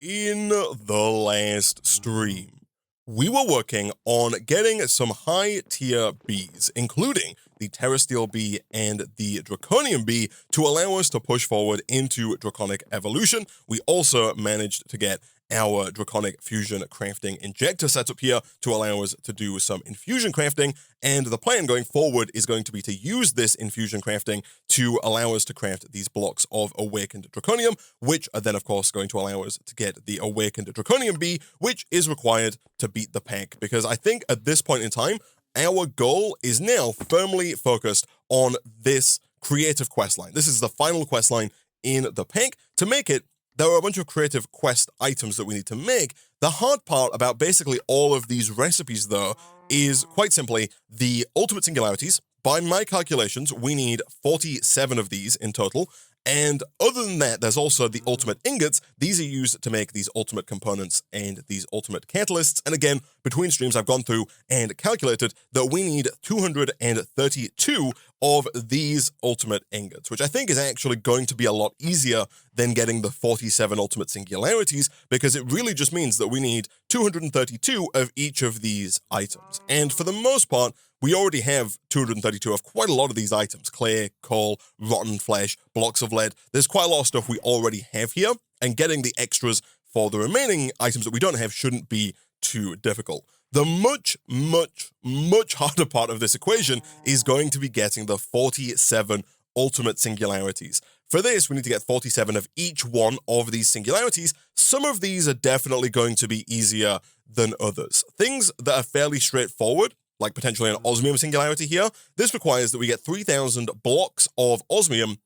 In the last stream, we were working on getting some high tier bees, including the Terrasteel bee and the Draconium bee, to allow us to push forward into Draconic evolution. We also managed to get our Draconic fusion crafting injector set up here to allow us to do some infusion crafting, and the plan going forward is going to be to use this infusion crafting to allow us to craft these blocks of awakened Draconium, which are then of course going to allow us to get the awakened Draconium bee, which is required to beat the pack, because I think at this point in time, our goal is now firmly focused on this creative questline. This is the final questline in the pack. To make it, there are a bunch of creative quest items that we need to make. The hard part about basically all of these recipes, though, is quite simply the ultimate singularities. By my calculations, we need 47 of these in total. And other than that, there's also the ultimate ingots. These are used to make these ultimate components and these ultimate catalysts. And again, between streams, I've gone through and calculated that we need 232 of these ultimate ingots, which I think is actually going to be a lot easier than getting the 47 ultimate singularities, because it really just means that we need 232 of each of these items. And for the most part, we already have 232 of quite a lot of these items: clay, coal, rotten flesh, blocks of lead. There's quite a lot of stuff we already have here, and getting the extras for the remaining items that we don't have shouldn't be too difficult. The much harder part of this equation is going to be getting the 47 ultimate singularities. For this, we need to get 47 of each one of these singularities. Some of these are definitely going to be easier than others. Things that are fairly straightforward, like potentially an osmium singularity here, this requires that we get 3,000 blocks of osmium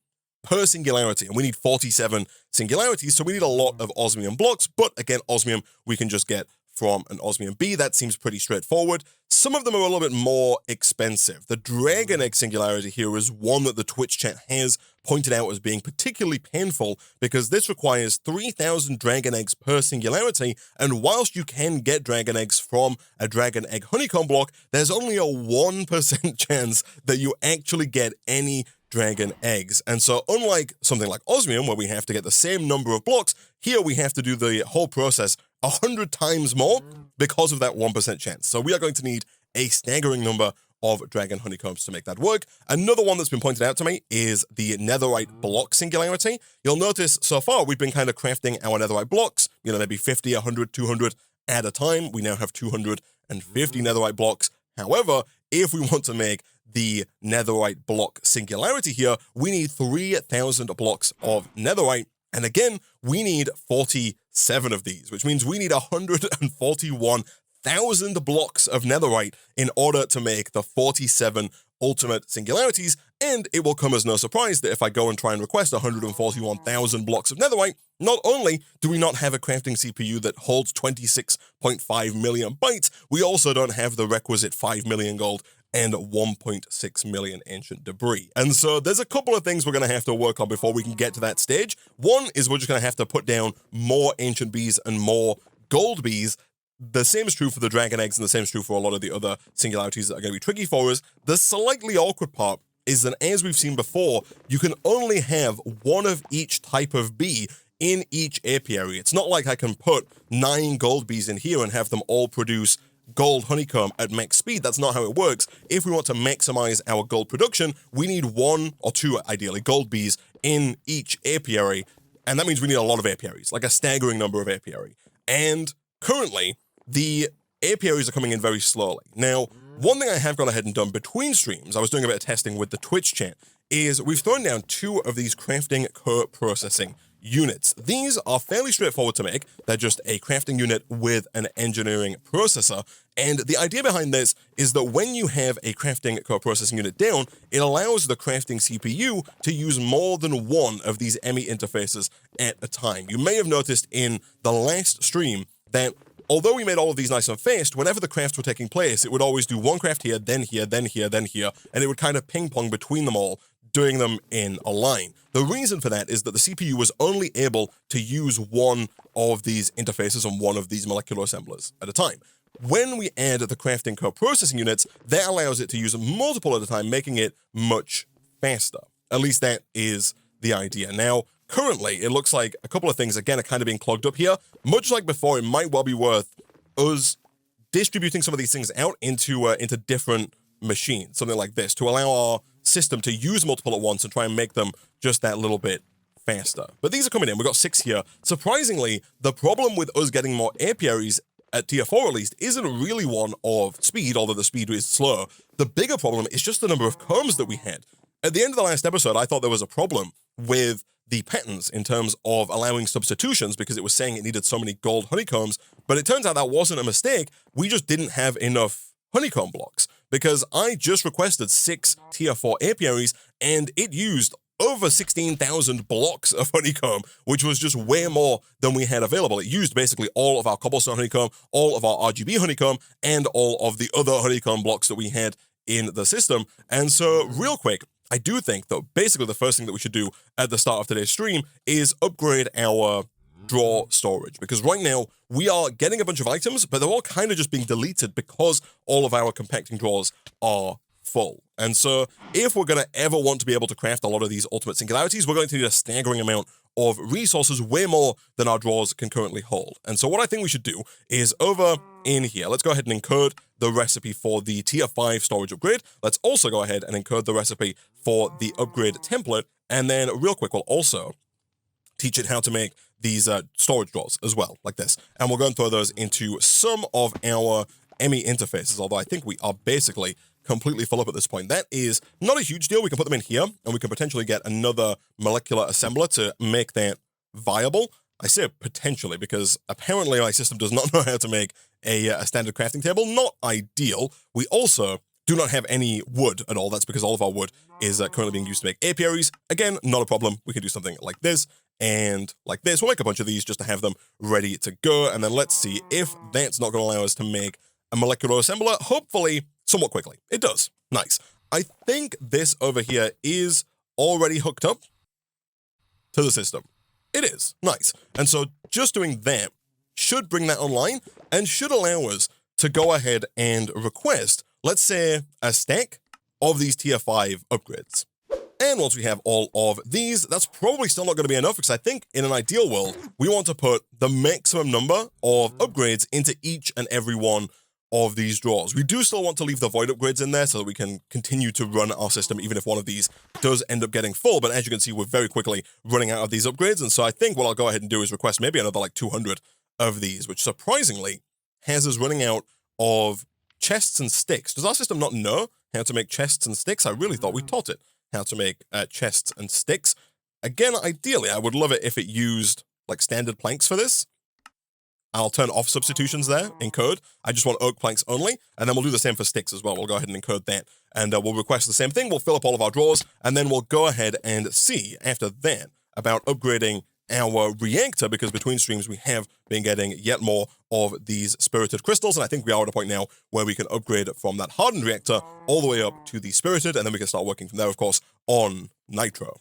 per singularity, and we need 47 singularities, so we need a lot of osmium blocks. But again, osmium we can just get from an osmium bee. That seems pretty straightforward. Some of them are a little bit more expensive. The dragon egg singularity here is one that the Twitch chat has pointed out as being particularly painful, because this requires 3,000 dragon eggs per singularity, and whilst you can get dragon eggs from a dragon egg honeycomb block, there's only a 1% chance that you actually get any dragon eggs. And so unlike something like osmium, where we have to get the same number of blocks, here we have to do the whole process 100 times more because of that 1% chance. So we are going to need a staggering number of dragon honeycombs to make that work. Another one that's been pointed out to me is the netherite block singularity. You'll notice so far we've been kind of crafting our netherite blocks, maybe 50, 100, 200 at a time. We now have 250 netherite blocks. However, if we want to make the netherite block singularity here, we need 3,000 blocks of netherite. And again, we need 47 of these, which means we need 141,000 blocks of netherite in order to make the 47 ultimate singularities. And it will come as no surprise that if I go and try and request 141,000 blocks of netherite, not only do we not have a crafting CPU that holds 26.5 million bytes, we also don't have the requisite 5 million gold and 1.6 million ancient debris. And so there's a couple of things we're going to have to work on before we can get to that stage. One is we're just going to have to put down more ancient bees and more gold bees. The same is true for the dragon eggs, and the same is true for a lot of the other singularities that are going to be tricky for us. The slightly awkward part is that, as we've seen before, you can only have one of each type of bee in each apiary. It's not like I can put 9 gold bees in here and have them all produce gold honeycomb at max speed. That's not how it works. If we want to maximize our gold production, we need 1 or 2, ideally, gold bees in each apiary. And that means we need a lot of apiaries, like a staggering number of apiary. And currently, the apiaries are coming in very slowly. Now, one thing I have gone ahead and done between streams, I was doing a bit of testing with the Twitch chat, is we've thrown down 2 of these crafting co-processing units. These are fairly straightforward to make. They're just a crafting unit with an engineering processor. And the idea behind this is that when you have a crafting co-processing unit down, it allows the crafting CPU to use more than one of these ME interfaces at a time. You may have noticed in the last stream that although we made all of these nice and fast, whenever the crafts were taking place, it would always do one craft here, then here, then here, then here, and it would kind of ping-pong between them all, doing them in a line. The reason for that is that the CPU was only able to use one of these interfaces on one of these molecular assemblers at a time. When we add the crafting co-processing units, that allows it to use multiple at a time, making it much faster. At least that is the idea. Now, currently, it looks like a couple of things, again, are kind of being clogged up here. Much like before, it might well be worth us distributing some of these things out into different machines, something like this, to allow our system to use multiple at once and try and make them just that little bit faster. But these are coming in. We've got 6 here. Surprisingly, the problem with us getting more apiaries at tier 4 at least isn't really one of speed, although the speed is slow. The bigger problem is just the number of combs that we had. At the end of the last episode, I thought there was a problem with the patterns in terms of allowing substitutions because it was saying it needed so many gold honeycombs, but it turns out that wasn't a mistake. We just didn't have enough honeycomb blocks because I just requested 6 tier 4 apiaries and it used over 16,000 blocks of honeycomb, which was just way more than we had available. It used basically all of our cobblestone honeycomb, all of our RGB honeycomb, and all of the other honeycomb blocks that we had in the system. And so real quick, I do think that basically the first thing that we should do at the start of today's stream is upgrade our draw storage, because right now we are getting a bunch of items, but they're all kind of just being deleted because all of our compacting drawers are full. And so if we're going to ever want to be able to craft a lot of these ultimate singularities, we're going to need a staggering amount of resources, way more than our drawers can currently hold. And so what I think we should do is over in here, let's go ahead and encode the recipe for the tier 5 storage upgrade. Let's also go ahead and encode the recipe for the upgrade template. And then real quick, we'll also teach it how to make these storage drawers as well, like this. And we'll go and throw those into some of our ME interfaces, although I think we are basically completely full up at this point. That is not a huge deal. We can put them in here, and we can potentially get another molecular assembler to make that viable. I say potentially because apparently my system does not know how to make a standard crafting table. Not ideal. We also do not have any wood at all. That's because all of our wood is currently being used to make apiaries. Again, not a problem. We can do something like this and like this. We'll make a bunch of these just to have them ready to go. And then let's see if that's not going to allow us to make a molecular assembler, hopefully somewhat quickly. It does. Nice. I think this over here is already hooked up to the system. It is. Nice. And so just doing that should bring that online and should allow us to go ahead and request, let's say, a stack of these tier 5 upgrades. And once we have all of these, that's probably still not going to be enough because I think in an ideal world, we want to put the maximum number of upgrades into each and every one of these drawers. We do still want to leave the void upgrades in there so that we can continue to run our system even if one of these does end up getting full, but as you can see, we're very quickly running out of these upgrades, and so I think what I'll go ahead and do is request maybe another like 200 of these, which surprisingly has us running out of chests and sticks. Does our system not know how to make chests and sticks? I really thought we taught it how to make chests and sticks. Again, ideally, I would love it if it used like standard planks for this. I'll turn off substitutions there in code. I just want oak planks only, and then we'll do the same for sticks as well. We'll go ahead and encode that, and we'll request the same thing. We'll fill up all of our drawers, and then we'll go ahead and see after that about upgrading our reactor, because between streams we have been getting yet more of these spirited crystals, and I think we are at a point now where we can upgrade from that hardened reactor all the way up to the spirited, and then we can start working from there, of course, on nitro.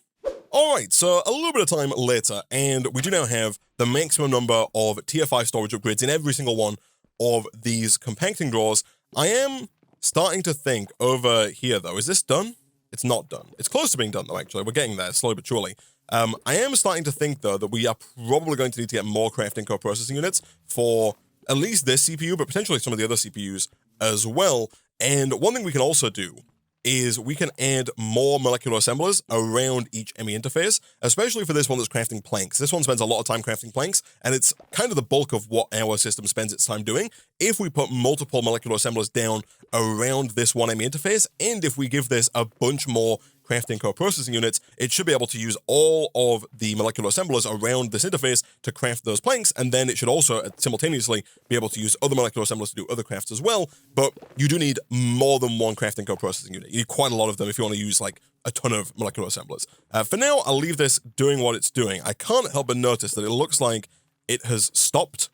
All right, so a little bit of time later, and we do now have the maximum number of tier 5 storage upgrades in every single one of these compacting drawers. I am starting to think over here, though. Is this done? It's not done. It's close to being done, though, actually. We're getting there, slowly but surely. I am starting to think, though, that we are probably going to need to get more crafting co-processing units for at least this CPU, but potentially some of the other CPUs as well. And one thing we can also do is we can add more molecular assemblers around each ME interface, especially for this one that's crafting planks. This one spends a lot of time crafting planks, and it's kind of the bulk of what our system spends its time doing. If we put multiple molecular assemblers down around this one ME interface, and if we give this a bunch more crafting co-processing units, it should be able to use all of the molecular assemblers around this interface to craft those planks, and then it should also simultaneously be able to use other molecular assemblers to do other crafts as well. But you do need more than one crafting co-processing unit. You need quite a lot of them if you want to use like a ton of molecular assemblers. For now, I'll leave this doing what it's doing. I can't help but notice that it looks like it has stopped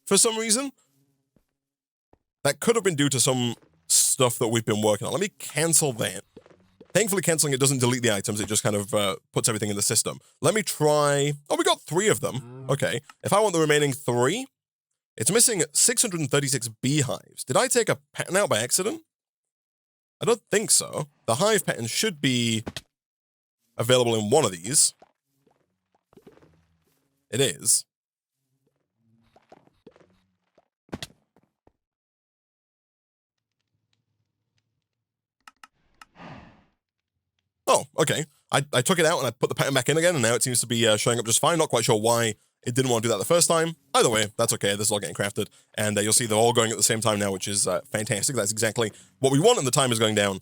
for some reason. That could have been due to some stuff that we've been working on. Let me cancel that. Thankfully, canceling it doesn't delete the items. It just kind of puts everything in the system. Let me try... Oh, we got 3 of them. Okay. If I want the remaining 3, it's missing 636 beehives. Did I take a pattern out by accident? I don't think so. The hive pattern should be available in one of these. It is. Oh, okay. I took it out and I put the pattern back in again, and now it seems to be showing up just fine. Not quite sure why it didn't want to do that the first time. Either way, that's okay. This is all getting crafted, and you'll see they're all going at the same time now, which is fantastic. That's exactly what we want, and the time is going down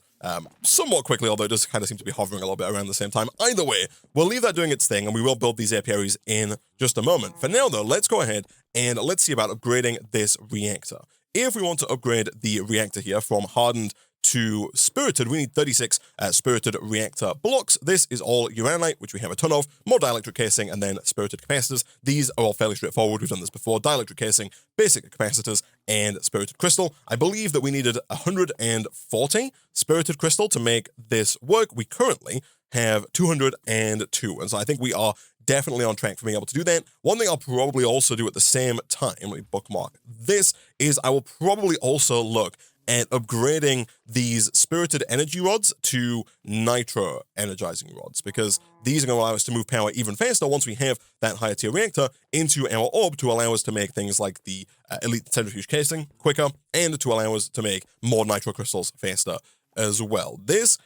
somewhat quickly, although it does kind of seem to be hovering a little bit around the same time. Either way, we'll leave that doing its thing, and we will build these apiaries in just a moment. For now, though, let's go ahead and let's see about upgrading this reactor. If we want to upgrade the reactor here from hardened to spirited, we need 36 spirited reactor blocks. This is all uranite, which we have a ton of, more dielectric casing, and then spirited capacitors. These are all fairly straightforward. We've done this before. Dielectric casing, basic capacitors, and spirited crystal. I believe that we needed 140 spirited crystal to make this work. We currently have 202, and so I think we are definitely on track for being able to do that. One thing I'll probably also do at the same time, let me bookmark this, is I will probably also look at upgrading these spirited energy rods to nitro energizing rods, because these are going to allow us to move power even faster once we have that higher tier reactor into our orb to allow us to make things like the elite centrifuge casing quicker, and to allow us to make more nitro crystals faster as well. This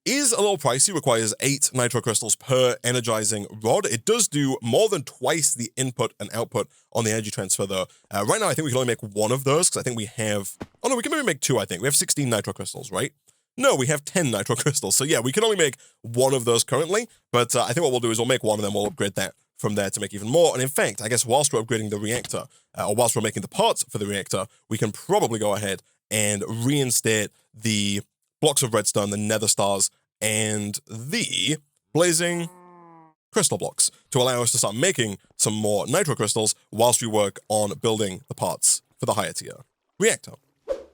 is a little pricey, requires 8 nitro crystals per energizing rod. It does do more than twice the input and output on the energy transfer, though. Right now, I think we can only make one of those, because I think we have... Oh, no, we can maybe make 2, I think. We have 16 nitro crystals, right? No, we have 10 nitro crystals. So, yeah, we can only make one of those currently, but I think what we'll do is we'll make one, and then we'll upgrade that from there to make even more. And in fact, I guess whilst we're upgrading the reactor, or whilst we're making the parts for the reactor, we can probably go ahead and reinstate the blocks of redstone, the nether stars, and the blazing crystal blocks to allow us to start making some more nitro crystals whilst we work on building the parts for the higher tier reactor.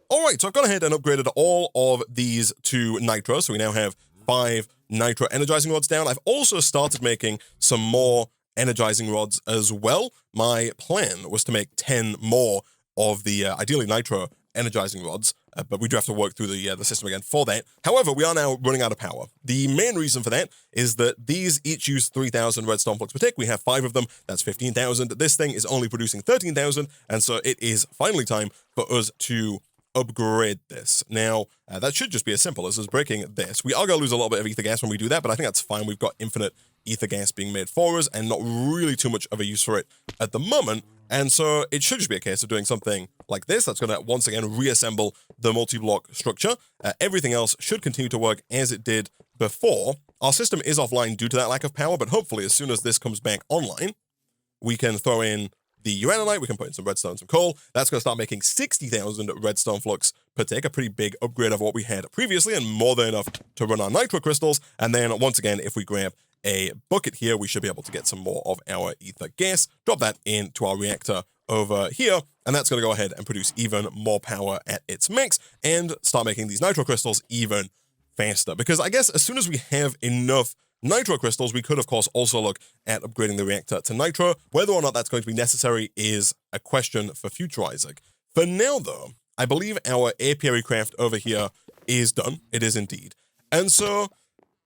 All right, so I've gone ahead and upgraded all of these to nitro, so we now have 5 nitro energizing rods down. I've also started making some more energizing rods as well. My plan was to make 10 more of the ideally nitro energizing rods, but we do have to work through the system again for that. However, we are now running out of power. The main reason for that is that these each use 3,000 redstone blocks per tick. We have 5 of them. That's 15,000. This thing is only producing 13,000, and so it is finally time for us to upgrade this. Now, that should just be as simple as us breaking this. We are going to lose a little bit of ether gas when we do that, but I think that's fine. We've got infinite ether gas being made for us, and not really too much of a use for it at the moment. And so it should just be a case of doing something like this. That's going to once again reassemble the multi-block structure. Everything else should continue to work as it did before. Our system is offline due to that lack of power, but hopefully as soon as this comes back online, we can throw in the uranite, we can put in some redstone, some coal. That's going to start making 60,000 redstone flux per tick, a pretty big upgrade of what we had previously, and more than enough to run our nitro crystals. And then once again, if we grab a bucket here, we should be able to get some more of our ether gas, drop that into our reactor over here, and that's going to go ahead and produce even more power at its max and start making these nitro crystals even faster. Because I guess as soon as we have enough nitro crystals, we could, of course, also look at upgrading the reactor to nitro. Whether or not that's going to be necessary is a question for future Isaac. For now, though, I believe our apiary craft over here is done. It is indeed. And so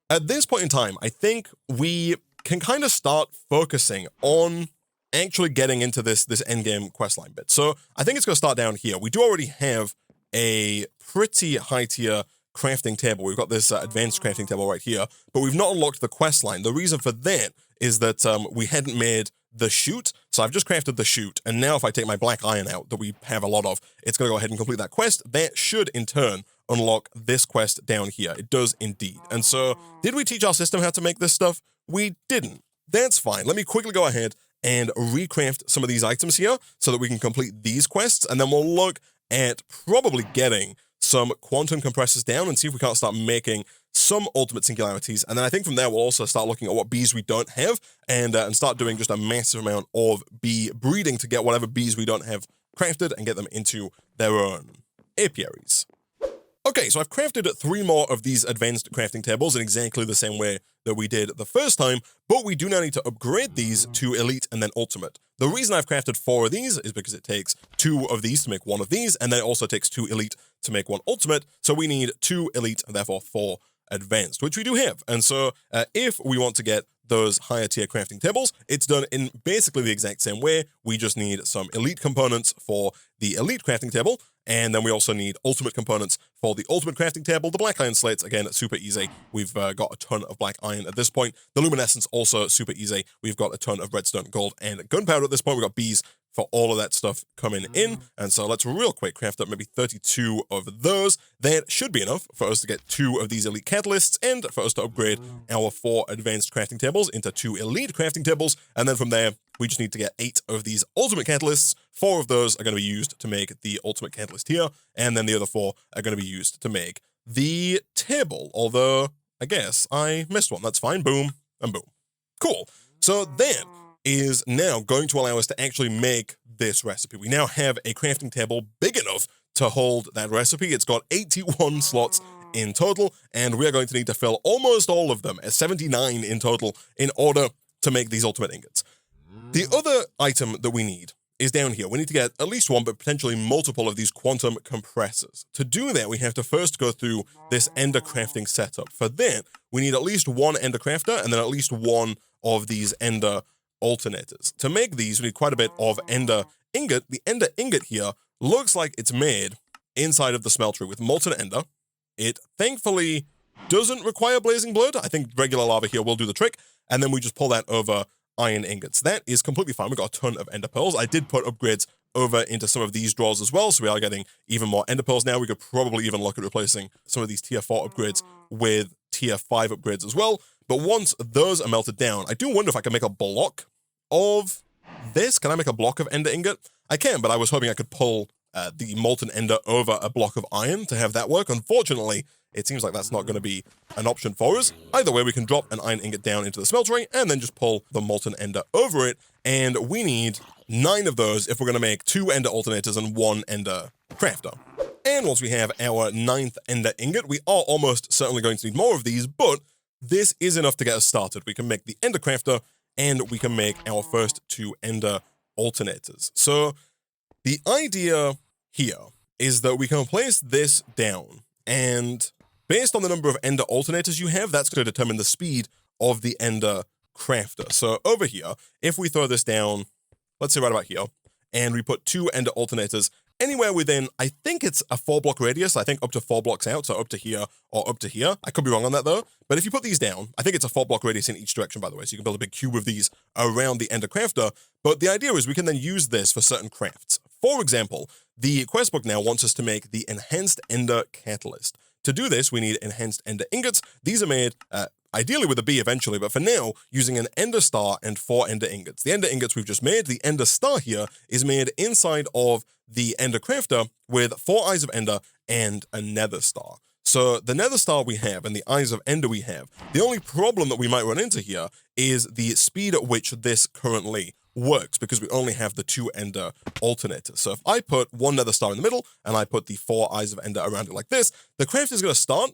at this point in time, I think we can kind of start focusing on actually getting into this endgame questline bit. So I think it's going to start down here. We do already have a pretty high tier crafting table. We've got this advanced crafting table right here, but we've not unlocked the quest line. The reason for that is that we hadn't made the chute, so I've just crafted the chute, and now if I take my black iron out that we have a lot of, it's going to go ahead and complete that quest. That should, in turn, unlock this quest down here. It does indeed. And so, did we teach our system how to make this stuff? We didn't. That's fine. Let me quickly go ahead and recraft some of these items here so that we can complete these quests, and then we'll look at probably getting some quantum compressors down and see if we can't start making some ultimate singularities. And then I think from there, we'll also start looking at what bees we don't have and start doing just a massive amount of bee breeding to get whatever bees we don't have crafted and get them into their own apiaries. Okay, so I've crafted 3 more of these advanced crafting tables in exactly the same way that we did the first time, but we do now need to upgrade these to elite and then ultimate. The reason I've crafted 4 of these is because it takes 2 of these to make 1 of these, and then it also takes 2 elite to make 1 ultimate, so we need 2 elite and therefore 4 advanced, which we do have. And so if we want to get those higher tier crafting tables, it's done in basically the exact same way. We just need some elite components for the elite crafting table, and then we also need ultimate components for the ultimate crafting table. The black iron slates, again, super easy. We've got a ton of black iron at this point. The luminescence, also super easy. We've got a ton of redstone, gold, and gunpowder at this point. We've got bees for all of that stuff coming in. And so let's real quick craft up maybe 32 of those. That should be enough for us to get 2 of these elite catalysts and for us to upgrade our 4 advanced crafting tables into 2 elite crafting tables. And then from there, we just need to get 8 of these ultimate catalysts. 4 of those are going to be used to make the ultimate catalyst here. And then the other 4 are going to be used to make the table. Although, I guess I missed one. That's fine. Boom and boom. Cool. So then is now going to allow us to actually make this recipe. We now have a crafting table big enough to hold that recipe. It's got 81 slots in total, and we are going to need to fill almost all of them, at 79 in total, in order to make these ultimate ingots. The other item that we need is down here. We need to get at least one, but potentially multiple of these quantum compressors. To do that, we have to first go through this ender crafting setup. For that, we need at least one ender crafter, and then at least one of these ender alternators. To make these, we need quite a bit of ender ingot. The ender ingot here looks like it's made inside of the smeltery with molten ender. It thankfully doesn't require blazing blood. I think regular lava here will do the trick. And then we just pull that over iron ingots. That is completely fine. We've got a ton of ender pearls. I did put upgrades over into some of these drawers as well, so we are getting even more ender pearls now. We could probably even look at replacing some of these tier 4 upgrades with tier 5 upgrades as well. But once those are melted down, I do wonder if I can make a block of this. Can I make a block of ender ingot? I can, but I was hoping I could pull the molten ender over a block of iron to have that work. Unfortunately, it seems like that's not going to be an option for us. Either way, we can drop an iron ingot down into the smeltery and then just pull the molten ender over it. And we need 9 of those if we're going to make 2 ender alternators and 1 ender crafter. And once we have our 9th ender ingot, we are almost certainly going to need more of these, but this is enough to get us started. We can make the ender crafter and we can make our first 2 ender alternators. So the idea here is that we can place this down, and based on the number of ender alternators you have, that's going to determine the speed of the ender crafter. So over here, if we throw this down, let's say right about here, and we put 2 ender alternators anywhere within, I think it's a 4-block radius. I think up to 4 blocks out, so up to here or up to here. I could be wrong on that though. But if you put these down, I think it's a 4-block radius in each direction, by the way. So you can build a big cube of these around the ender crafter. But the idea is we can then use this for certain crafts. For example, the quest book now wants us to make the enhanced ender catalyst. To do this, we need enhanced ender ingots. These are made ideally with a B eventually, but for now, using an ender star and 4 ender ingots. The ender ingots we've just made, the ender star here, is made inside of the ender crafter with 4 eyes of ender and a nether star. So the nether star we have and the eyes of ender we have, the only problem that we might run into here is the speed at which this currently works, because we only have the 2 ender alternators. So if I put 1 nether star in the middle and I put the 4 eyes of ender around it like this, the craft is going to start,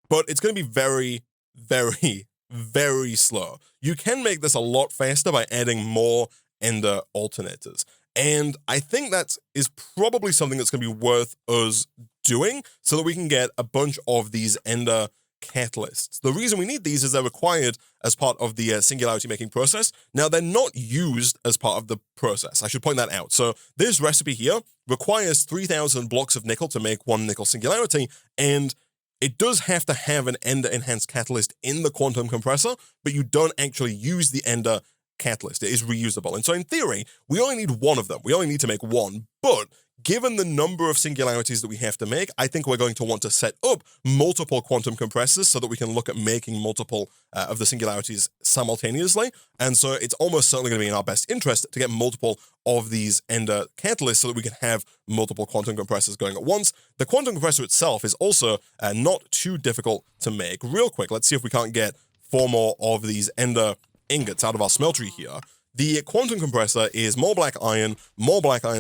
but it's going to be very, very slow. You can make this a lot faster by adding more ender alternators. And I think that is probably something that's going to be worth us doing so that we can get a bunch of these ender catalysts. The reason we need these is they're required as part of the singularity making process. Now, they're not used as part of the process. I should point that out. So this recipe here requires 3,000 blocks of nickel to make 1 nickel singularity, and it does have to have an ender enhanced catalyst in the quantum compressor, but you don't actually use the ender catalyst. It is reusable. And so in theory, we only need 1 of them. We only need to make 1, but given the number of singularities that we have to make, I think we're going to want to set up multiple quantum compressors so that we can look at making multiple of the singularities simultaneously. And so it's almost certainly going to be in our best interest to get multiple of these ender catalysts so that we can have multiple quantum compressors going at once. The quantum compressor itself is also not too difficult to make. Real quick, let's see if we can't get 4 more of these ender ingots out of our smeltery here. The quantum compressor is more black iron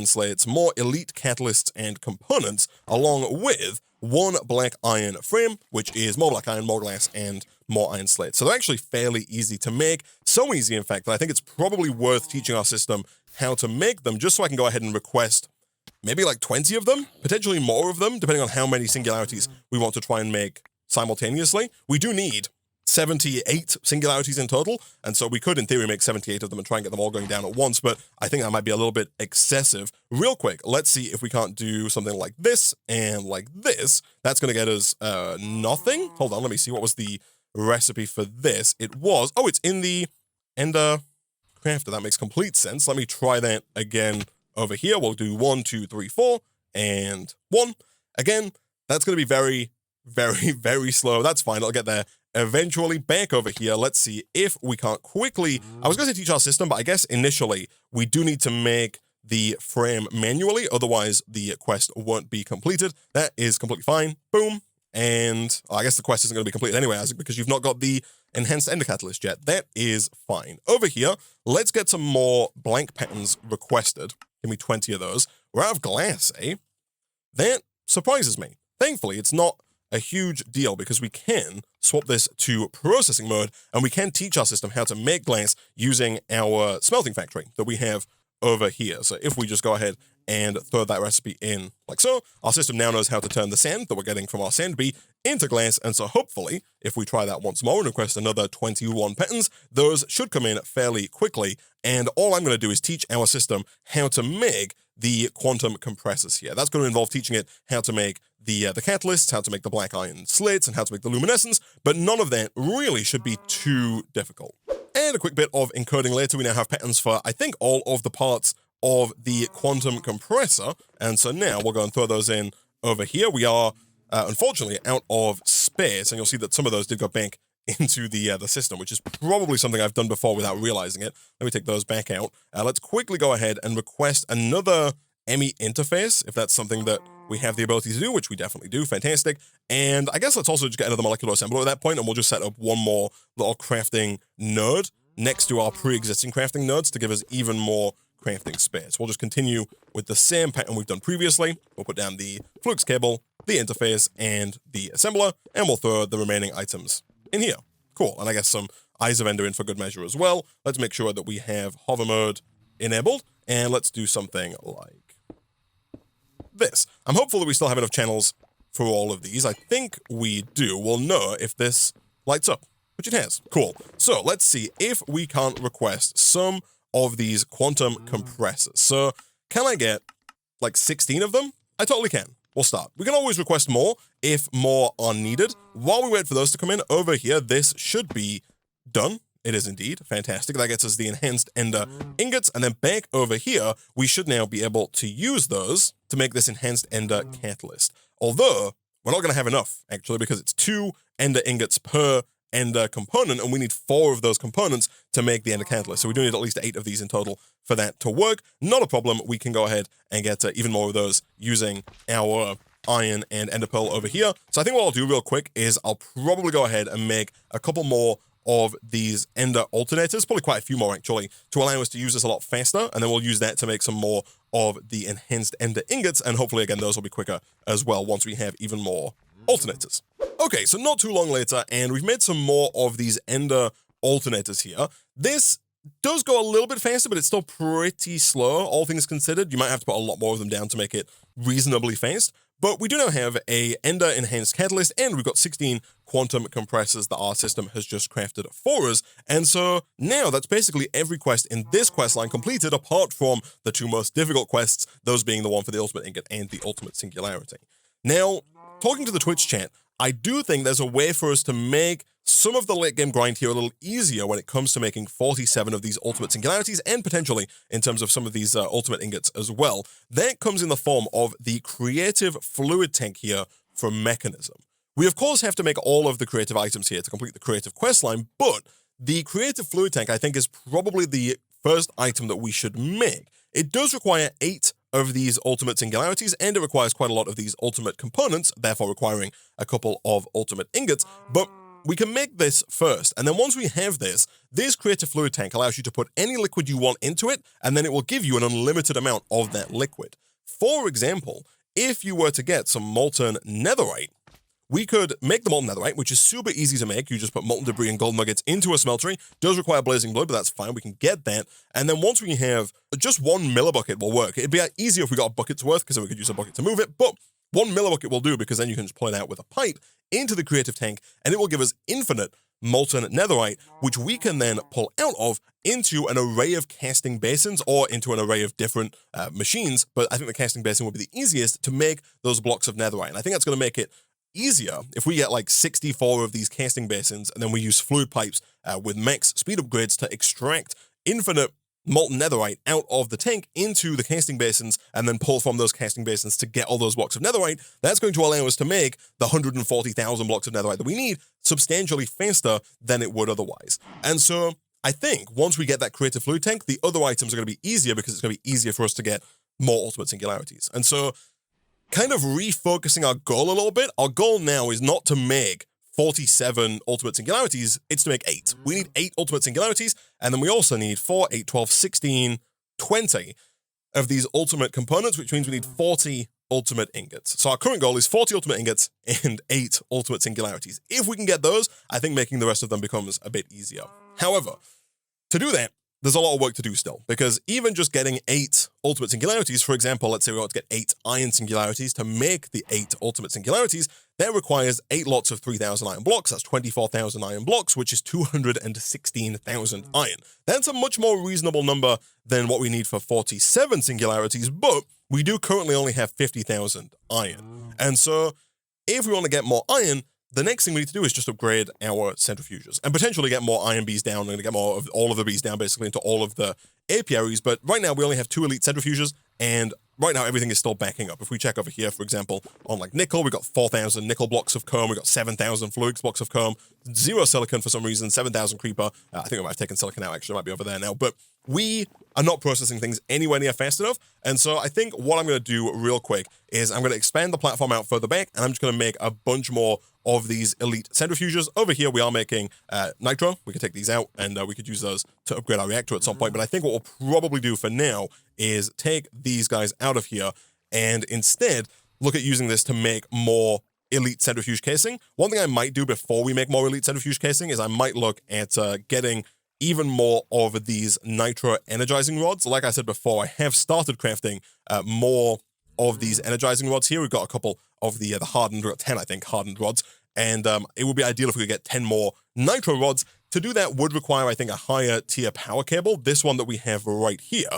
slates, more elite catalysts and components, along with 1 black iron frame, which is more black iron, more glass, and more iron slates. So they're actually fairly easy to make. So easy, in fact, that I think it's probably worth teaching our system how to make them, just so I can go ahead and request maybe like 20 of them, potentially more of them, depending on how many singularities we want to try and make simultaneously. We do need 78 singularities in total, and so we could, in theory, make 78 of them and try and get them all going down at once, but I think that might be a little bit excessive. Real quick, let's see if we can't do something like this and like this. That's going to get us nothing. Hold on, let me see. What was the recipe for this? It was, oh, it's in the Ender Crafter. That makes complete sense. Let me try that again over here. We'll do 1, 2, 3, 4, and 1. Again, that's going to be very, very, very slow. That's fine. I'll get there eventually. Back over here, let's see if we can't quickly, I was going to teach our system, but I guess initially we do need to make the frame manually, otherwise the quest won't be completed. That is completely fine. Boom. And I guess the quest isn't going to be completed anyway, Isaac, because you've not got the enhanced ender catalyst yet. That is fine. Over here, let's get some more blank patterns requested. Give me 20 of those. We're out of glass, eh? That surprises me. Thankfully, it's not a huge deal because we can swap this to processing mode and we can teach our system how to make glass using our smelting factory that we have over here. So if we just go ahead and throw that recipe in like so, our system now knows how to turn the sand that we're getting from our sand bee into glass. And so hopefully, if we try that once more and request another 21 patterns, those should come in fairly quickly. And all I'm going to do is teach our system how to make the quantum compressors here. That's going to involve teaching it how to make the catalysts, how to make the black iron slits, and how to make the luminescence, but none of that really should be too difficult. And a quick bit of encoding later, we now have patterns for, I think, all of the parts of the quantum compressor, and so now we'll go and throw those in over here. We are, unfortunately, out of space, and you'll see that some of those did go back into the system, which is probably something I've done before without realizing it. Let me take those back out. Let's quickly go ahead and request another ME interface, if that's something that we have the ability to do, which we definitely do. Fantastic. And I guess let's also just get another molecular assembler at that point, and we'll just set up one more little crafting node next to our pre-existing crafting nodes to give us even more crafting space. We'll just continue with the same pattern we've done previously. We'll put down the flux cable, the interface, and the assembler, and we'll throw the remaining items in here. Cool. And I guess some Eyes of Ender in for good measure as well. Let's make sure that we have hover mode enabled, and let's do something like this. I'm hopeful that we still have enough channels for all of these. I think we do. We'll know if this lights up, which it has. Cool. So let's see if we can't request some of these quantum compressors. So can I get like 16 of them? I totally can. We'll start. We can always request more if more are needed. While we wait for those to come in, over here, this should be done. It is indeed. Fantastic. That gets us the enhanced ender ingots. And then back over here, we should now be able to use those to make this enhanced ender catalyst. Although, we're not going to have enough, actually, because it's 2 ender ingots per ender component, and we need 4 of those components to make the ender catalyst. So we do need at least 8 of these in total for that to work. Not a problem. We can go ahead and get even more of those using our iron and ender pearl over here. So I think what I'll do real quick is I'll probably go ahead and make a couple more of these ender alternators, probably quite a few more actually, to allow us to use this a lot faster, and then we'll use that to make some more of the enhanced ender ingots, and hopefully again those will be quicker as well once we have even more alternators. Okay, so not too long later, and we've made some more of these ender alternators here. This does go a little bit faster, but it's still pretty slow, all things considered. You might have to put a lot more of them down to make it reasonably fast. But we do now have a Ender enhanced catalyst, and we've got 16 quantum compressors that our system has just crafted for us. And so now that's basically every quest in this quest line completed, apart from the 2 most difficult quests, those being the one for the ultimate ingot and the ultimate singularity. Now, talking to the Twitch chat, I do think there's a way for us to make some of the late game grind here a little easier when it comes to making 47 of these ultimate singularities, and potentially in terms of some of these ultimate ingots as well. That comes in the form of the creative fluid tank here from Mechanism. We of course have to make all of the creative items here to complete the creative quest line, but the creative fluid tank I think is probably the first item that we should make. It does require 8 of these ultimate singularities, and it requires quite a lot of these ultimate components, therefore requiring a couple of ultimate ingots, but we can make this first, and then once we have this creative fluid tank allows you to put any liquid you want into it, and then it will give you an unlimited amount of that liquid. For example, if you were to get some molten netherite, we could make the molten netherite, which is super easy to make. You just put molten debris and gold nuggets into a smeltery. Does require blazing blood, but that's fine. We can get that. And then once we have just 1 millibucket will work. It'd be easier if we got a bucket's worth, because then we could use a bucket to move it, but 1 millibucket will do, because then you can just pull it out with a pipe into the creative tank, and it will give us infinite molten netherite, which we can then pull out of into an array of casting basins or into an array of different machines. But I think the casting basin would be the easiest to make those blocks of netherite. And I think that's going to make it easier if we get like 64 of these casting basins, and then we use fluid pipes with max speed upgrades to extract infinite molten netherite out of the tank into the casting basins, and then pull from those casting basins to get all those blocks of netherite. That's going to allow us to make the 140,000 blocks of netherite that we need substantially faster than it would otherwise. And so I think once we get that creative fluid tank, the other items are going to be easier, because it's going to be easier for us to get more ultimate singularities. And so kind of refocusing our goal a little bit, our goal now is not to make 47 ultimate singularities, it's to make 8. We need 8 ultimate singularities, and then we also need 4, 8, 12, 16, 20 of these ultimate components, which means we need 40 ultimate ingots. So our current goal is 40 ultimate ingots and 8 ultimate singularities. If we can get those, I think making the rest of them becomes a bit easier. However, to do that, there's a lot of work to do still, because even just getting 8 ultimate singularities, for example, let's say we want to get 8 iron singularities to make the 8 ultimate singularities, that requires 8 lots of 3,000 iron blocks. That's 24,000 iron blocks, which is 216,000 iron. That's a much more reasonable number than what we need for 47 singularities, but we do currently only have 50,000 iron. And so if we want to get more iron, the next thing we need to do is just upgrade our centrifuges and potentially get more iron bees down and get more of all of the bees down basically into all of the apiaries. But right now we only have 2 elite centrifuges, and right now everything is still backing up. If we check over here, for example, on like nickel, we got 4,000 nickel blocks of comb, we got 7,000 fluix blocks of comb, 0 silicon for some reason, 7,000 creeper. I think I might have taken silicon out, actually, it might be over there now. But we are not processing things anywhere near fast enough. And so I think what I'm going to do real quick is I'm going to expand the platform out further back, and I'm just going to make a bunch more of these elite centrifuges. Over here, we are making nitro. We could take these out, and we could use those to upgrade our reactor at some point. But I think what we'll probably do for now is take these guys out of here and instead look at using this to make more elite centrifuge casing. One thing I might do before we make more elite centrifuge casing is I might look at getting even more of these nitro energizing rods. Like I said before, I have started crafting more of these energizing rods here. We've got a couple of the hardened, we've got 10, I think, hardened rods. And it would be ideal if we could get 10 more nitro rods. To do that would require, I think, a higher tier power cable. This one that we have right here,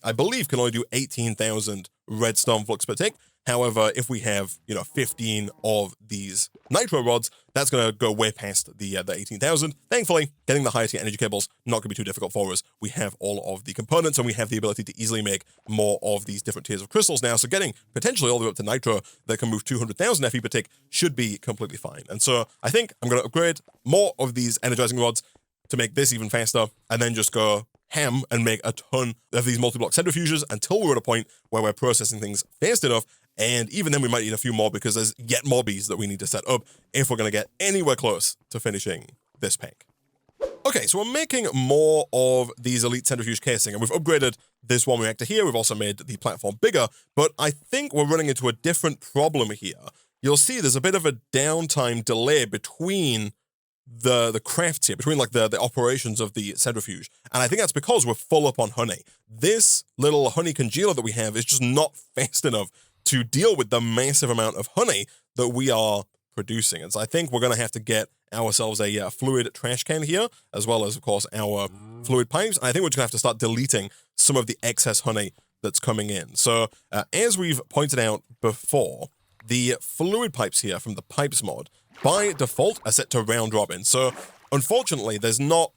I believe, can only do 18,000 redstone flux per tick. However, if we have, 15 of these nitro rods, that's going to go way past the 18,000. Thankfully, getting the higher tier energy cables, not going to be too difficult for us. We have all of the components, and we have the ability to easily make more of these different tiers of crystals now. So getting potentially all the way up to nitro that can move 200,000 FE per tick should be completely fine. And so I think I'm going to upgrade more of these energizing rods to make this even faster, and then just go ham and make a ton of these multi-block centrifuges until we're at a point where we're processing things fast enough. And even then we might need a few more, because there's yet more bees that we need to set up if we're going to get anywhere close to finishing this pack. Okay, so we're making more of these elite centrifuge casing, and we've upgraded this one reactor here. We've also made the platform bigger, but I think we're running into a different problem here. You'll see there's a bit of a downtime delay between the crafts here, between like the operations of the centrifuge. And I think that's because we're full up on honey. This little honey congealer that we have is just not fast enough to deal with the massive amount of honey that we are producing. And so I think we're going to have to get ourselves a fluid trash can here, as well as, of course, our fluid pipes. And I think we're just going to have to start deleting some of the excess honey that's coming in. So as we've pointed out before, the fluid pipes here from the pipes mod by default are set to round robin. So unfortunately, they're not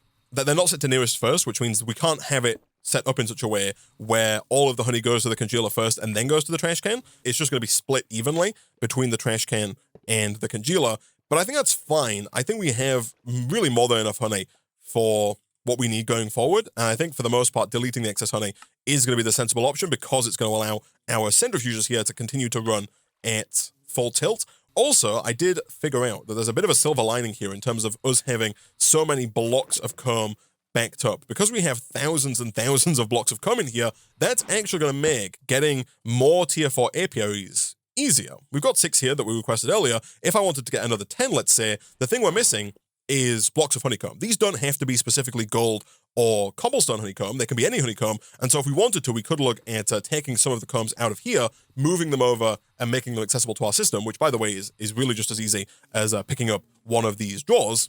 set to nearest first, which means we can't have it set up in such a way where all of the honey goes to the congealer first and then goes to the trash can. It's just going to be split evenly between the trash can and the congealer. But I think that's fine. I think we have really more than enough honey for what we need going forward. And I think for the most part, deleting the excess honey is going to be the sensible option, because it's going to allow our centrifuges here to continue to run at full tilt. Also, I did figure out that there's a bit of a silver lining here in terms of us having so many blocks of comb backed up. Because we have thousands and thousands of blocks of comb in here, that's actually going to make getting more tier 4 apiaries easier. We've got 6 here that we requested earlier. If I wanted to get another 10, let's say, the thing we're missing is blocks of honeycomb. These don't have to be specifically gold or cobblestone honeycomb. They can be any honeycomb. And so if we wanted to, we could look at taking some of the combs out of here, moving them over and making them accessible to our system, which, by the way, is really just as easy as picking up one of these drawers,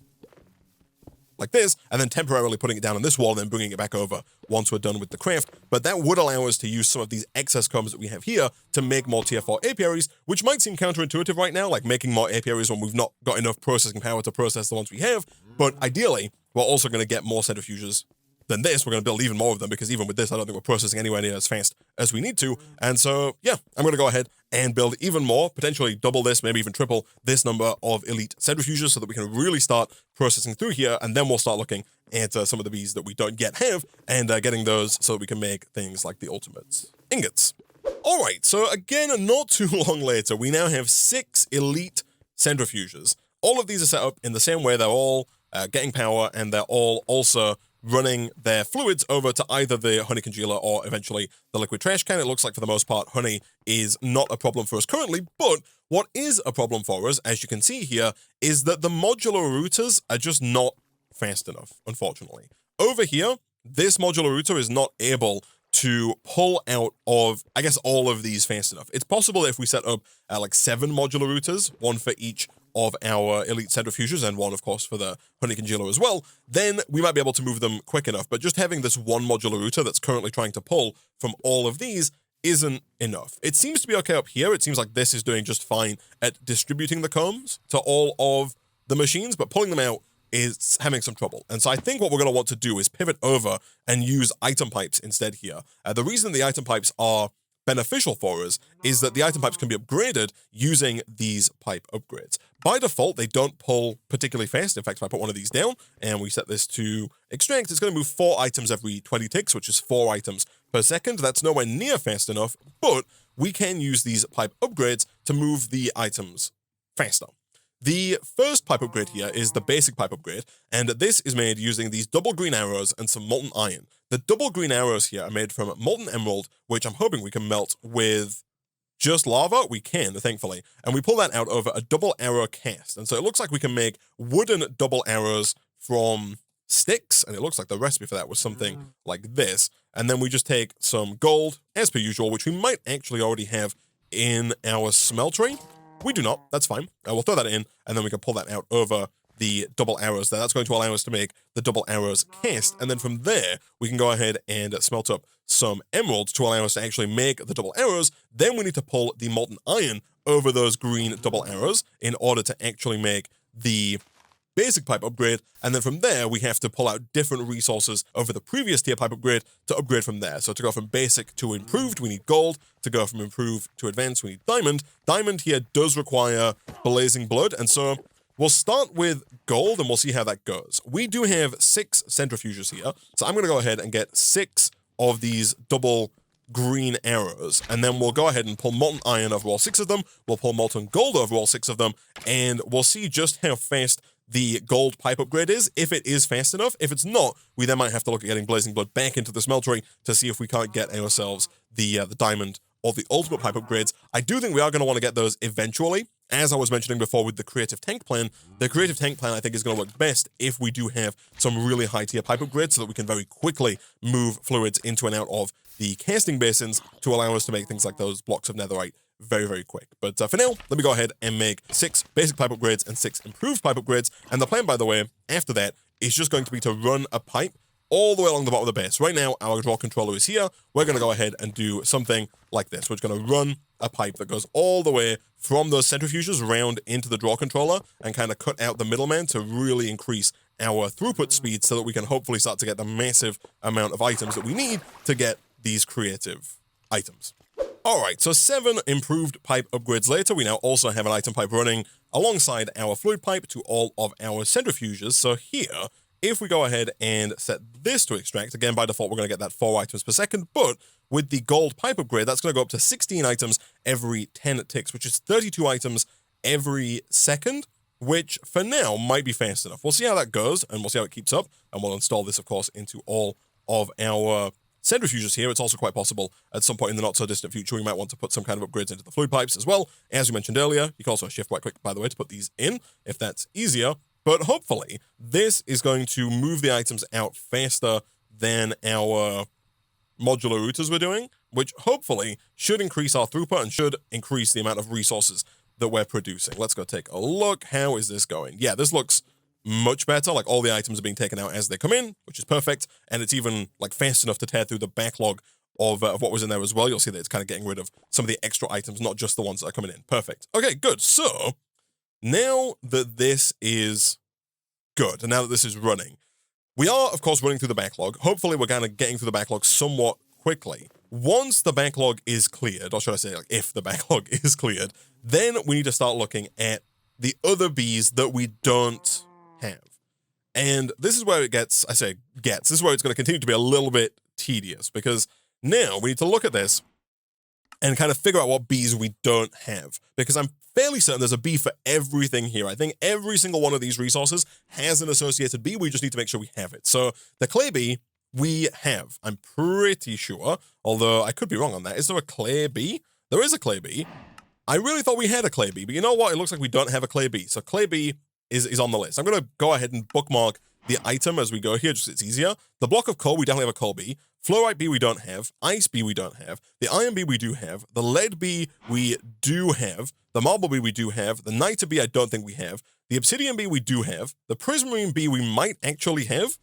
like this, and then temporarily putting it down on this wall and then bringing it back over once we're done with the craft. But that would allow us to use some of these excess combs that we have here to make more tier 4 apiaries, which might seem counterintuitive right now, like making more apiaries when we've not got enough processing power to process the ones we have. But ideally, we're also going to get more centrifuges than this. We're going to build even more of them, because even with this, I don't think we're processing anywhere near as fast as we need to. And so, yeah, I'm going to go ahead and build even more, potentially double this, maybe even triple this number of elite centrifuges so that we can really start processing through here. And then we'll start looking at some of the bees that we don't yet have and getting those so that we can make things like the ultimate ingots. All right, so again, not too long later, we now have 6 elite centrifuges. All of these are set up in the same way. They're all getting power, and they're all also running their fluids over to either the honey congealer or eventually the liquid trash can. It looks like for the most part, honey is not a problem for us currently, but what is a problem for us, as you can see here, is that the modular routers are just not fast enough, unfortunately. Over here, this modular router is not able to pull out of, I guess, all of these fast enough. It's possible if we set up like 7 modular routers, one for each of our elite centrifuges, and one, of course, for the honey congealer as well, then we might be able to move them quick enough. But just having this one modular router that's currently trying to pull from all of these isn't enough. It seems to be okay up here. It seems like this is doing just fine at distributing the combs to all of the machines, but pulling them out is having some trouble. And so I think what we're going to want to do is pivot over and use item pipes instead here. The reason the item pipes are beneficial for us is that the item pipes can be upgraded using these pipe upgrades. By default, they don't pull particularly fast. In fact, if I put one of these down and we set this to extract, it's going to move 4 items every 20 ticks, which is 4 items per second. That's nowhere near fast enough, but we can use these pipe upgrades to move the items faster. The first pipe upgrade here is the basic pipe upgrade, and this is made using these double green arrows and some molten iron. The double green arrows here are made from molten emerald, which I'm hoping we can melt with just lava. We can, thankfully. And we pull that out over a double arrow cast. And so it looks like we can make wooden double arrows from sticks, and it looks like the recipe for that was something like this. And then we just take some gold, as per usual, which we might actually already have in our smeltery. We do not. That's fine. We'll throw that in, and then we can pull that out over the double arrows there. That's going to allow us to make the double arrows cast. And then from there, we can go ahead and smelt up some emeralds to allow us to actually make the double arrows. Then we need to pull the molten iron over those green double arrows in order to actually make the basic pipe upgrade. And then from there, we have to pull out different resources over the previous tier pipe upgrade to upgrade from there. So to go from basic to improved, we need gold. To go from improved to advanced, we need diamond. Diamond here does require blazing blood. And so we'll start with gold and we'll see how that goes. We do have 6 centrifuges here. So I'm going to go ahead and get 6 of these double green arrows. And then we'll go ahead and pull molten iron over all 6 of them. We'll pull molten gold over all 6 of them. And we'll see just how fast the gold pipe upgrade is, if it is fast enough. If it's not, we then might have to look at getting blazing blood back into the smeltery to see if we can't get ourselves the diamond or the ultimate pipe upgrades. I do think we are going to want to get those eventually. As I was mentioning before with the creative tank plan, the creative tank plan I think is going to work best if we do have some really high tier pipe upgrades so that we can very quickly move fluids into and out of the casting basins to allow us to make things like those blocks of netherite very, very quick. But for now, let me go ahead and make 6 basic pipe upgrades and 6 improved pipe upgrades. And the plan, by the way, after that, is just going to be to run a pipe all the way along the bottom of the base. Right now, our draw controller is here. We're going to go ahead and do something like this. We're going to run a pipe that goes all the way from those centrifuges round into the draw controller and kind of cut out the middleman to really increase our throughput speed so that we can hopefully start to get the massive amount of items that we need to get these creative items. All right, so 7 improved pipe upgrades later, we now also have an item pipe running alongside our fluid pipe to all of our centrifuges. So here, if we go ahead and set this to extract, again, by default, we're going to get that 4 items per second, but with the gold pipe upgrade, that's going to go up to 16 items every 10 ticks, which is 32 items every second, which for now might be fast enough. We'll see how that goes, and we'll see how it keeps up, and we'll install this, of course, into all of our centrifuges here. It's also quite possible at some point in the not-so-distant future we might want to put some kind of upgrades into the fluid pipes as well. As we mentioned earlier, you can also shift right click, by the way, to put these in, if that's easier. But hopefully, this is going to move the items out faster than our modular routers we're doing, which hopefully should increase our throughput and should increase the amount of resources that we're producing. Let's go take a look. How is this going? Yeah, this looks much better. Like all the items are being taken out as they come in, which is perfect. And it's even like fast enough to tear through the backlog of what was in there as well. You'll see that it's kind of getting rid of some of the extra items, not just the ones that are coming in. Perfect. Okay, good. So now that this is good, and now that this is running, we are, of course, running through the backlog. Hopefully, we're kind of getting through the backlog somewhat quickly. Once the backlog is cleared, or should I say, like, if the backlog is cleared, then we need to start looking at the other bees that we don't have. And this is where it gets, this is where it's going to continue to be a little bit tedious, because now we need to look at this and kind of figure out what bees we don't have, because I'm fairly certain there's a bee for everything here. I think every single one of these resources has an associated bee. We just need to make sure we have it. So the clay bee we have, I'm pretty sure, although I could be wrong on that. Is there a clay bee? There is a clay bee. I really thought we had a clay bee, but you know what? It looks like we don't have a clay bee. So clay bee is on the list. I'm going to go ahead and bookmark the item as we go here, just so it's easier. The block of coal, we definitely have a coal bee. Fluorite bee we don't have. Ice bee we don't have. The iron bee we do have. The lead bee we do have. The marble bee we do have. The niter bee I don't think we have. The obsidian bee we do have. The prismarine bee we might actually have.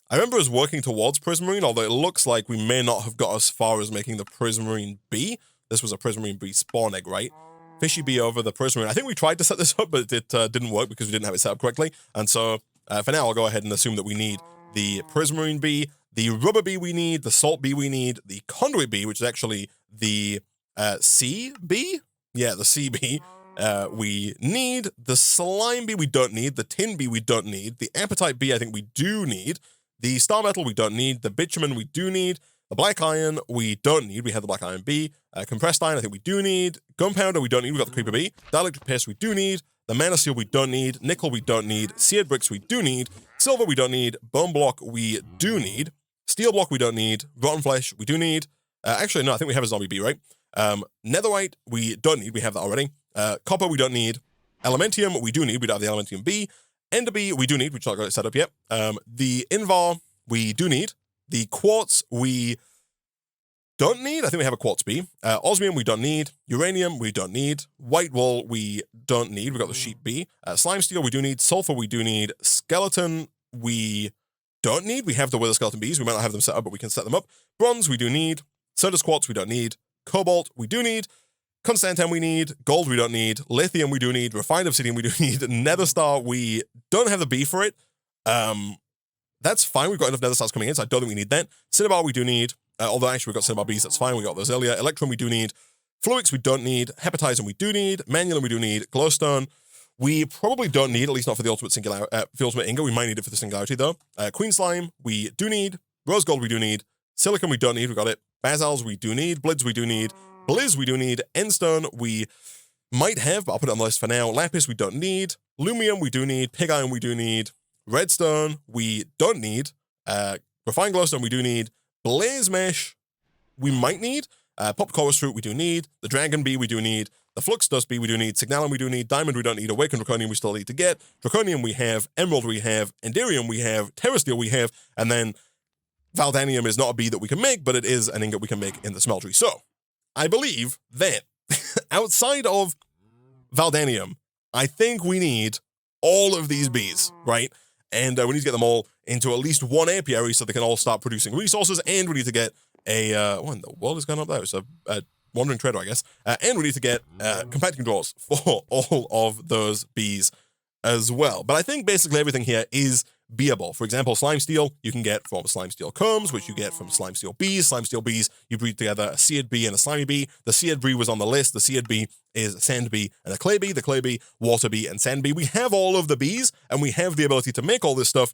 I remember us working towards prismarine, although it looks like we may not have got as far as making the prismarine bee. This was a prismarine bee spawn egg, right? Fishy bee over the prismarine. I think we tried to set this up, but it didn't work because we didn't have it set up correctly. And so for now, I'll go ahead and assume that we need the prismarine bee, the rubber bee we need, the salt bee we need, the conduit bee, which is actually the sea bee. Yeah, the sea bee we need. The slime bee we don't need. The tin bee we don't need. The apatite bee I think we do need. The star metal we don't need. The bitumen we do need. The black iron we don't need. We have the black iron bee. Compressed iron I think we do need. Gunpowder we don't need. We got the creeper bee. Dielectric paste we do need. The mana steel we don't need. Nickel we don't need. Seared bricks we do need. Silver we don't need. Bone block we do need. Steel block we don't need. Rotten flesh we do need. Actually, no, I think we have a zombie bee, right? Netherite we don't need. We have that already. Copper we don't need. Elementium we do need. We don't have the elementium bee. Ender bee we do need, which I've got it set up yet. The Invar we do need. The quartz we don't need. I think we have a quartz bee. Osmium we don't need. Uranium we don't need. White wool we don't need. We got the sheep bee. Slime steel we do need. Sulfur we do need. Skeleton we don't need. We have the wither skeleton bees. We might not have them set up, but we can set them up. Bronze we do need. Surdus quartz we don't need. Cobalt we do need. Constantan we need. Gold we don't need. Lithium we do need. Refined obsidian we do need. Nether star we don't have the bee for it. That's fine. We've got enough nether stars coming in, so I don't think we need that. Cinnabar we do need. Although actually we've got cinnabar bees, that's fine. We got those earlier. Electrum we do need. Fluix we don't need. Hepatizen we do need. Manulum we do need. Glowstone we probably don't need, at least not for the ultimate singular, for the ultimate ingot. We might need it for the singularity though. Queen slime we do need. Rose gold we do need. Silicon we don't need. We got it. Basals we do need. Blids we do need. Blizz we do need. Endstone we might have, but I'll put it on the list for now. Lapis we don't need. Lumium we do need. Pig iron we do need. Redstone we don't need. Refined glowstone we do need. Blaze mesh we might need. Popped chorus fruit we do need. The dragon bee we do need. The flux dust bee we do need. Signalum we do need. Diamond we don't need. Awakened draconium we still need to get. Draconium we have. Emerald we have. Enderium we have. Terrasteel we have. And then Valdanium is not a bee that we can make, but it is an ingot we can make in the smeltery. So I believe that outside of Valdanium, I think we need all of these bees, right? And we need to get them all into at least one apiary so they can all start producing resources. And we need to get a, what in the world is going up there? It's a wandering trader, I guess. And we need to get compacting drawers for all of those bees as well. But I think basically everything here is beable. For example, slime steel you can get from slime steel combs, which you get from slime steel bees. Slime steel bees, you breed together a seared bee and a slimy bee. The seared bee was on the list. The seared bee is a sand bee and a clay bee. The clay bee, water bee, and sand bee. We have all of the bees, and we have the ability to make all this stuff.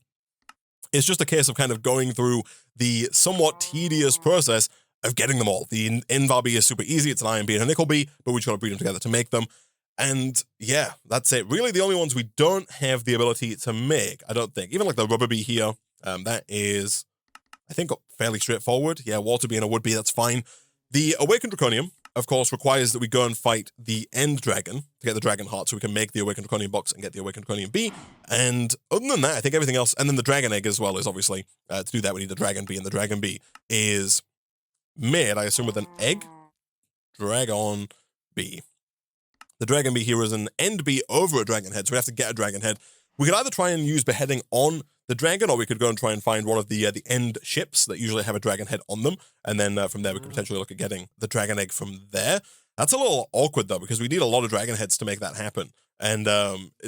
It's just a case of kind of going through the somewhat tedious process of getting them all. The Invar bee is super easy. It's an iron bee and a nickel bee, but we just got to breed them together to make them. And yeah, that's it. Really, the only ones we don't have the ability to make, I don't think. Even like the rubber bee here, that is, I think, fairly straightforward. Yeah, water bee and a wood bee, that's fine. The Awakened Draconium, of course, requires that we go and fight the End Dragon to get the Dragon Heart so we can make the Awakened Draconium box and get the Awakened Draconium bee. And other than that, I think everything else, and then the Dragon Egg as well is obviously, to do that we need the Dragon bee, and the Dragon bee is made, I assume, with an egg. Dragon bee. The dragon bee here is an end bee over a dragon head, so we have to get a dragon head. We could either try and use beheading on the dragon, or we could go and try and find one of the end ships that usually have a dragon head on them, and then from there we could potentially look at getting the dragon egg from there. That's a little awkward though, because we need a lot of dragon heads to make that happen, and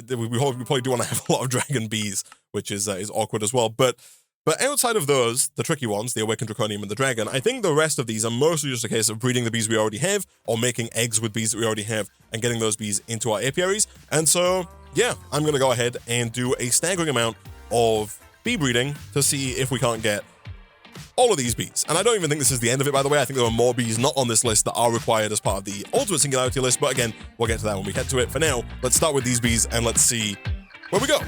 we probably do want to have a lot of dragon bees, which is awkward as well. But outside of those, the tricky ones, the Awakened Draconium and the Dragon, I think the rest of these are mostly just a case of breeding the bees we already have, or making eggs with bees that we already have, and getting those bees into our apiaries. And so, yeah, I'm going to go ahead and do a staggering amount of bee breeding to see if we can't get all of these bees. And I don't even think this is the end of it, by the way. I think there are more bees not on this list that are required as part of the Ultimate Singularity list, but again, we'll get to that when we get to it. For now, let's start with these bees, and let's see where we go.